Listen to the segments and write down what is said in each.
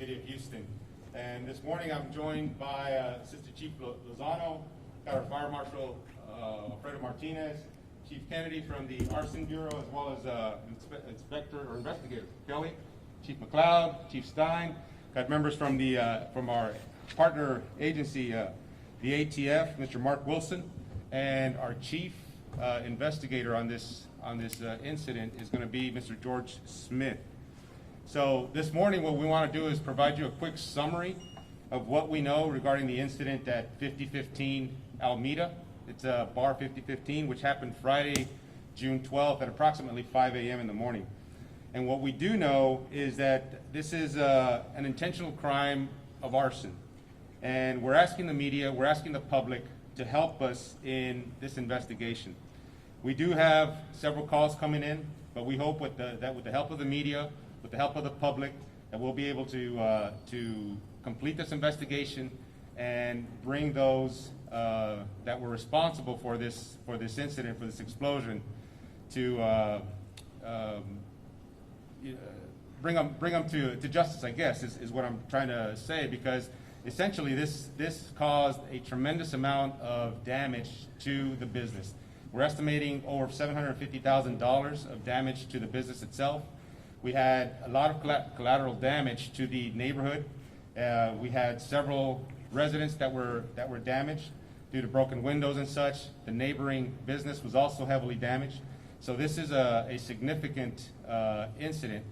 city of Houston. And this morning I'm joined by Assistant Chief Lozano, got our Fire Marshal Alfredo Martinez, Chief Kennedy from the Arson Bureau, as well as Inspector or Investigator Kelly, Chief McLeod, Chief Stein, got members from our partner agency, the ATF, Mr. Mark Wilson, and our Chief Investigator on this incident is going to be Mr. George Smith. So this morning what we want to do is provide you a quick summary of what we know regarding the incident at 5015 Alameda. It's bar 5015, which happened Friday, June 12th at approximately 5 a.m. in the morning. And what we do know is that this is an intentional crime of arson. And we're asking the media, we're asking the public to help us in this investigation. We do have several calls coming in, but we hope with the help of the media, with the help of the public, that we'll be able to complete this investigation and bring those that were responsible for this incident, for this explosion, to bring them to justice, I guess, is what I'm trying to say, because essentially this caused a tremendous amount of damage to the business. We're estimating over $750,000 of damage to the business itself. We had a lot of collateral damage to the neighborhood. We had several residents that were damaged due to broken windows and such. The neighboring business was also heavily damaged. So this is a significant incident,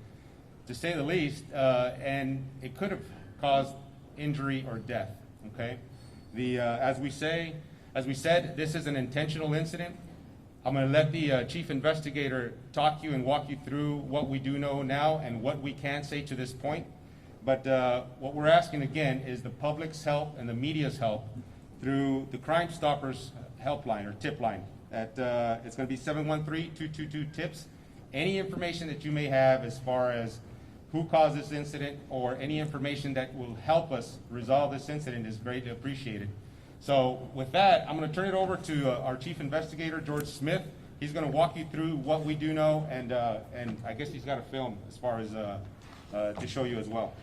to say the least, and it could have caused injury or death. Okay, as we said, this is an intentional incident. I'm going to let the chief investigator talk you and walk you through what we do know now and what we can say to this point. But what we're asking again is the public's help and the media's help through the Crime Stoppers helpline or tip line. It's going to be 713-222-TIPS. Any information that you may have as far as who caused this incident or any information that will help us resolve this incident is greatly appreciated. So with that, I'm going to turn it over to our Chief Investigator, George Smith. He's going to walk you through what we do know, and I guess he's got a film as far as to show you as well.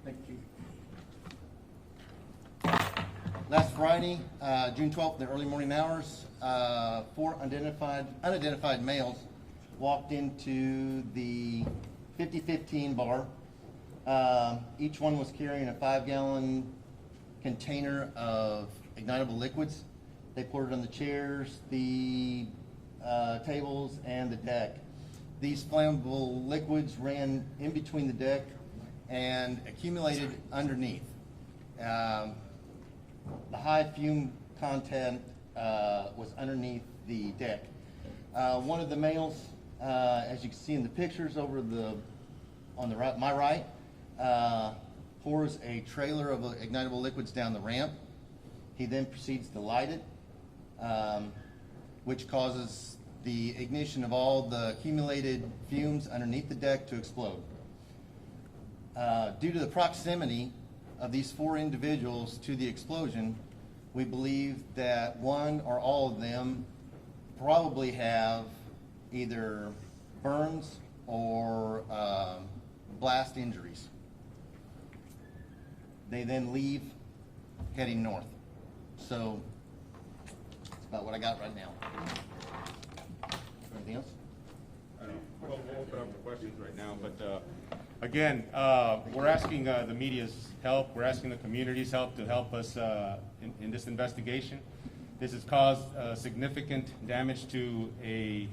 Thank you. Last Friday, June 12th, in the early morning hours, 4 unidentified males walked into the 5015 bar. Each one was carrying a 5-gallon container of ignitable liquids. They poured it on the chairs, the tables, and the deck. These flammable liquids ran in between the deck and accumulated underneath. The high fume content was underneath the deck. One of the males, as you can see in the pictures on the right, my right, pours a trailer of ignitable liquids down the ramp. He then proceeds to light it, which causes the ignition of all the accumulated fumes underneath the deck to explode. Due to the proximity of these 4 individuals to the explosion, we believe that one or all of them probably have either burns or blast injuries. They then leave, heading north. So that's about what I got right now. Anything else? We'll open up for questions right now, but again, we're asking the media's help. We're asking the community's help to help us in this investigation. This has caused significant damage to a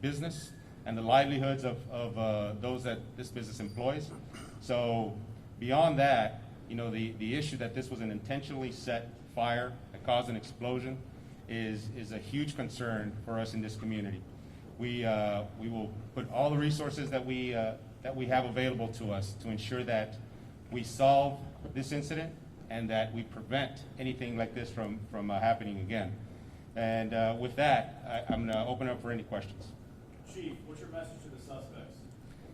business and the livelihoods of those that this business employs. So beyond that, you know, the issue that this was an intentionally set fire that caused an explosion is a huge concern for us in this community. We will put all the resources that we have available to us to ensure that we solve this incident and that we prevent anything like this from happening again. And with that, I'm going to open up for any questions. Chief, what's your message to the suspects?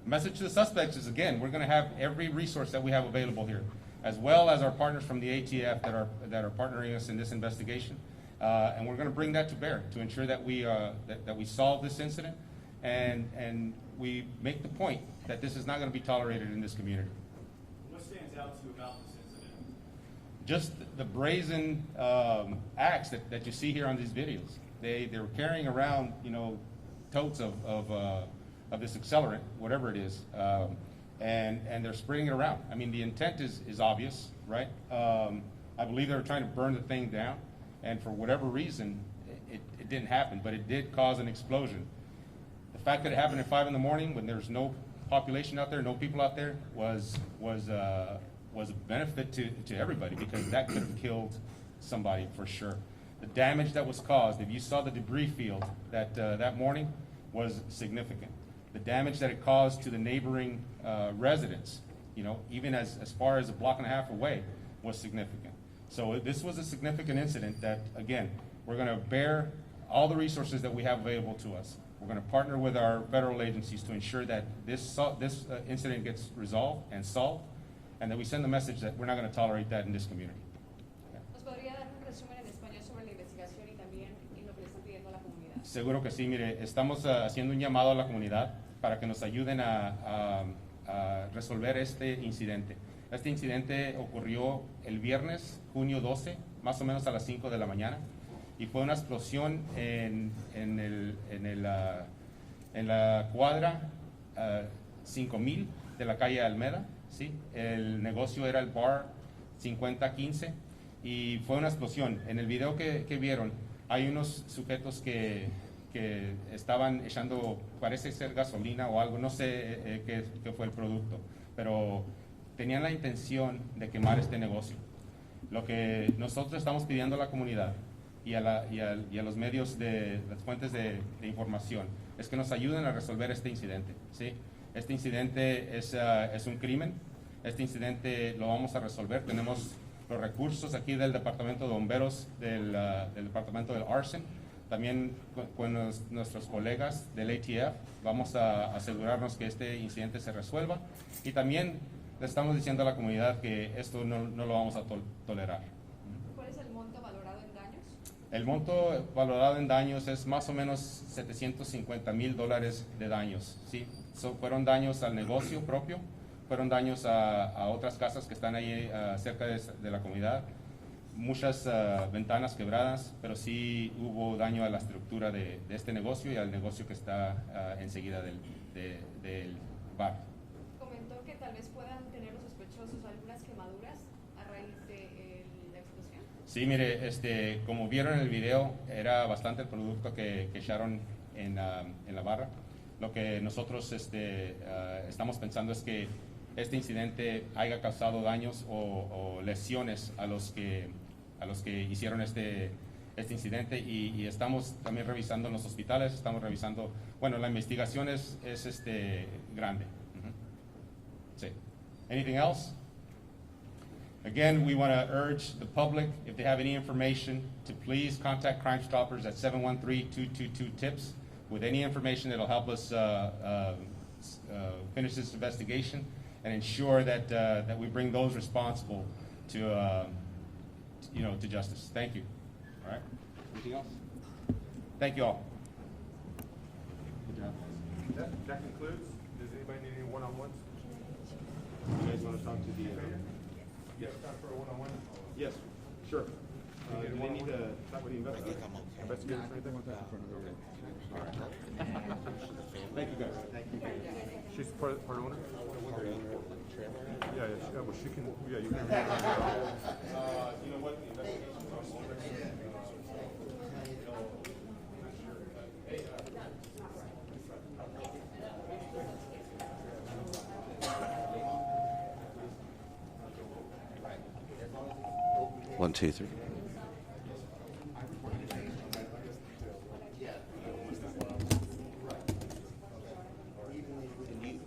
The message to the suspects is, again, we're going to have every resource that we have available here, as well as our partners from the ATF that are partnering us in this investigation. And we're going to bring that to bear to ensure that we solve this incident and we make the point that this is not going to be tolerated in this community. What stands out to you about this incident? Just the brazen acts that you see here on these videos. They were carrying around, totes of this accelerant, whatever it is, and they're spraying it around. I mean, the intent is obvious, right? I believe they were trying to burn the thing down, and for whatever reason, it didn't happen, but it did cause an explosion. The fact that it happened at 5 in the morning when there's no population out there, no people out there, was a benefit to everybody, because that could have killed somebody for sure. The damage that was caused, if you saw the debris field that morning, was significant. The damage that it caused to the neighboring residents, even as far as a block and a half away, was significant. So this was a significant incident that, again, we're going to bear all the resources that we have available to us. We're going to partner with our federal agencies to ensure that this incident gets resolved and solved, and that we send the message that we're not going to tolerate that in this community. ¿Nos podría dar un resumen en español sobre la investigación y también lo que le están pidiendo a la comunidad? Seguro que sí. Mire, estamos haciendo un llamado a la comunidad para que nos ayuden a resolver este incidente. Este incidente ocurrió el viernes, junio 12, más o menos a las 5 de la mañana, y fue una explosión en la cuadra 5000 de la calle Almeda. ¿Sí? El negocio era el bar 5015 y fue una explosión. En el video que vieron hay unos sujetos que estaban echando, parece ser gasolina o algo, no sé qué fue el producto, pero tenían la intención de quemar este negocio. Lo que nosotros estamos pidiendo a la comunidad y a los medios, las fuentes de información, es que nos ayuden a resolver este incidente. ¿Sí? Este incidente es un crimen. Este incidente lo vamos a resolver. Tenemos los recursos aquí del Departamento de Bomberos, del Departamento del Arson, también con nuestros colegas del ATF. Vamos a asegurarnos que este incidente se resuelva, y también le estamos diciendo a la comunidad que esto no lo vamos a tolerar. ¿Cuál es el monto valorado en daños? El monto valorado en daños es más o menos $750,000 de daños. ¿Sí? Fueron daños al negocio propio, fueron daños a otras casas que están ahí cerca de la comunidad, muchas ventanas quebradas, pero sí hubo daño a la estructura de este negocio y al negocio que está enseguida del bar. Comentó que tal vez puedan tener los sospechosos algunas quemaduras a raíz de la explosión. Sí, mire, como vieron en el video, era bastante el producto que echaron en la barra. Lo que nosotros estamos pensando es que este incidente haya causado daños o lesiones a los que hicieron este incidente, y estamos también revisando en los hospitales, estamos revisando, bueno, la investigación es grande. Sí. Anything else? Again, we want to urge the public, if they have any information, to please contact Crime Stoppers at 713-222-TIPS with any information that will help us finish this investigation and ensure that we bring those responsible to justice. Thank you. All right. Anything else? Thank you all. Good job. That concludes. Does anybody need any one-on-ones? You guys want to talk to the? Yes. Time for a one-on-one. Yes. Sure. Do they need to talk with the investigators? Investigators or anything like that? All right. Thank you, guys. Thank you. She's part owner? Yeah, well, she can, yeah, you can. You know what? The investigations are still. One, two, three.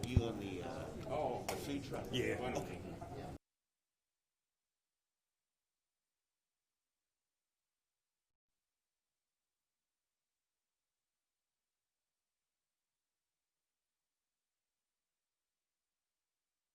You on the food truck? Yeah. Okay.